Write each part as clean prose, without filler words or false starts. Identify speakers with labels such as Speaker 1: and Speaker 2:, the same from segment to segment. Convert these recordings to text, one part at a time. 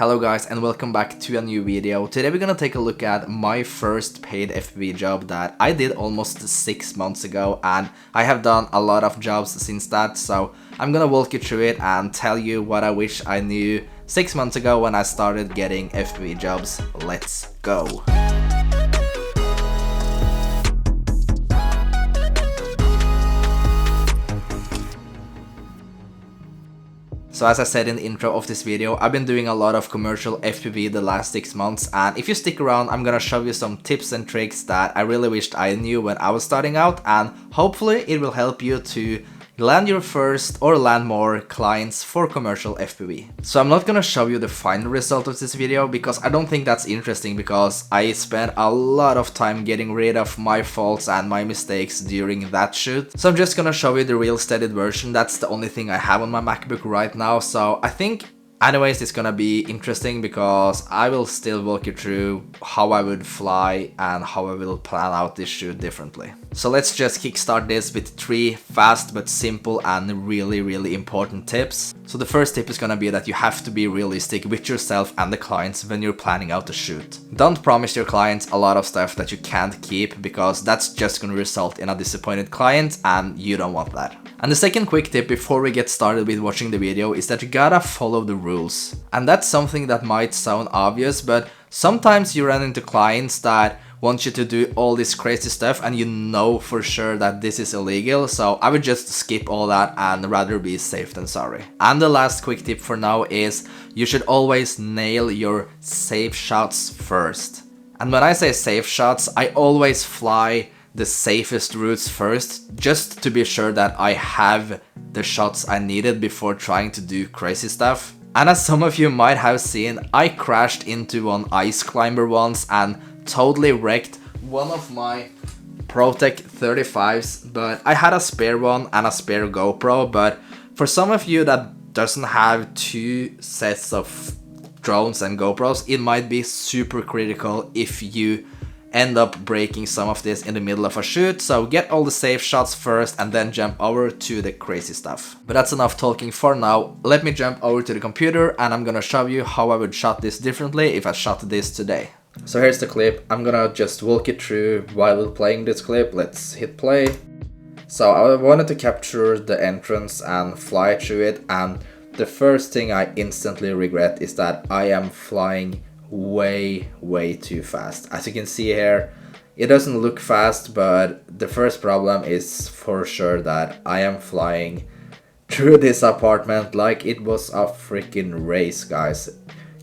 Speaker 1: Hello guys and welcome back to a new video. Today we're gonna take a look at my first paid FPV job that I did almost 6 months ago, and I have done a lot of jobs since that, so I'm gonna walk you through it and tell you what I wish I knew 6 months ago when I started getting FPV jobs. Let's go! So as I said in the intro of this video, I've been doing a lot of commercial FPV the last 6 months, and if you stick around, I'm gonna show you some tips and tricks that I really wished I knew when I was starting out, and hopefully it will help you to land your first or land more clients for commercial FPV. So I'm not gonna show you the final result of this video because I don't think that's interesting, because I spent a lot of time getting rid of my faults and my mistakes during that shoot. So I'm just gonna show you the real steadied version. That's the only thing I have on my MacBook right now, so I think anyways, it's gonna be interesting because I will still walk you through how I would fly and how I will plan out this shoot differently. So let's just kickstart this with 3 fast but simple and really important tips. So the first tip is gonna be that you have to be realistic with yourself and the clients when you're planning out a shoot. Don't promise your clients a lot of stuff that you can't keep, because that's just gonna result in a disappointed client and you don't want that. And the second quick tip before we get started with watching the video is that you gotta follow the rules. And that's something that might sound obvious, but sometimes you run into clients that want you to do all this crazy stuff and you know for sure that this is illegal, so I would just skip all that and rather be safe than sorry. And the last quick tip for now is you should always nail your safe shots first. And when I say safe shots, I always fly the safest routes first, just to be sure that I have the shots I needed before trying to do crazy stuff. And as some of you might have seen, I crashed into an ice climber once and totally wrecked one of my ProTech 35s, but I had a spare one and a spare GoPro. But for some of you that doesn't have 2 sets of drones and GoPros, it might be super critical if you end up breaking some of this in the middle of a shoot, so get all the safe shots first and then jump over to the crazy stuff. But that's enough talking for now. Let me jump over to the computer and I'm gonna show you how I would shot this differently if I shot this today. So here's the clip. I'm gonna just walk you through while playing this clip. Let's hit play. So I wanted to capture the entrance and fly through it, and the first thing I instantly regret is that I am flying way too fast. As you can see here, it doesn't look fast, but the first problem is for sure that I am flying through this apartment like it was a freaking race, guys.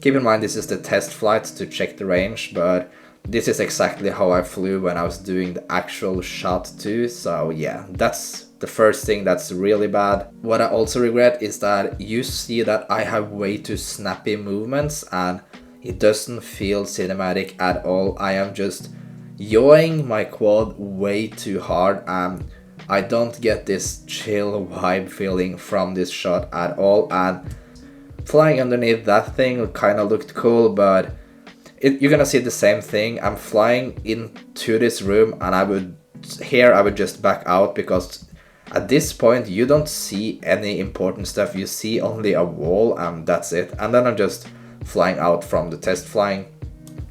Speaker 1: Keep in mind this is the test flight to check the range, but this is exactly how I flew when I was doing the actual shot too, so yeah, that's the first thing that's really bad. What I also regret is that you see that I have way too snappy movements and it doesn't feel cinematic at all. I am just yawing my quad way too hard and I don't get this chill vibe feeling from this shot at all. And flying underneath that thing kind of looked cool, but you're gonna see the same thing. I'm flying into this room and I would just back out, because at this point you don't see any important stuff. You see only a wall and that's it. And then I'm just flying out from the test flying.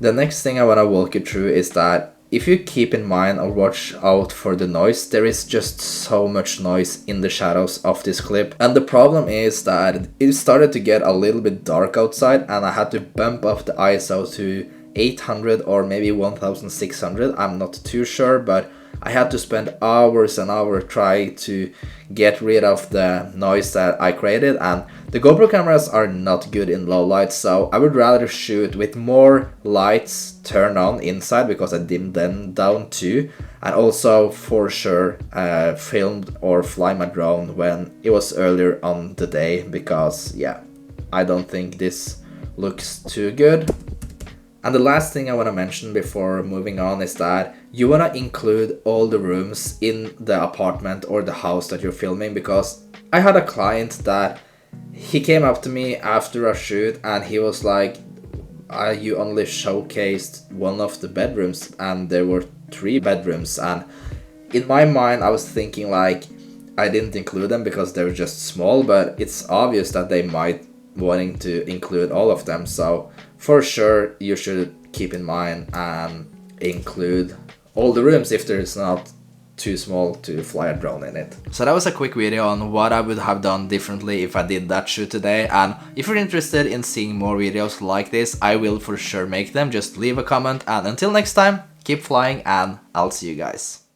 Speaker 1: The next thing I want to walk you through is that if you keep in mind or watch out for the noise, there is just so much noise in the shadows of this clip. And the problem is that it started to get a little bit dark outside and I had to bump up the ISO to 800 or maybe 1600, I'm not too sure, but I had to spend hours and hours trying to get rid of the noise that I created, and the GoPro cameras are not good in low light, so I would rather shoot with more lights turned on inside, because I dimmed them down too, and also for sure filmed or fly my drone when it was earlier on the day, because yeah, I don't think this looks too good. And the last thing I want to mention before moving on is that you want to include all the rooms in the apartment or the house that you're filming, because I had a client that he came up to me after a shoot and he was like, you only showcased one of the bedrooms and there were 3 bedrooms. And in my mind I was thinking like I didn't include them because they were just small, but it's obvious that they might wanting to include all of them. So for sure you should keep in mind and include all the rooms if there's not too small to fly a drone in it. So that was a quick video on what I would have done differently if I did that shoot today, and if you're interested in seeing more videos like this, I will for sure make them. Just leave a comment, and until next time, keep flying and I'll see you guys.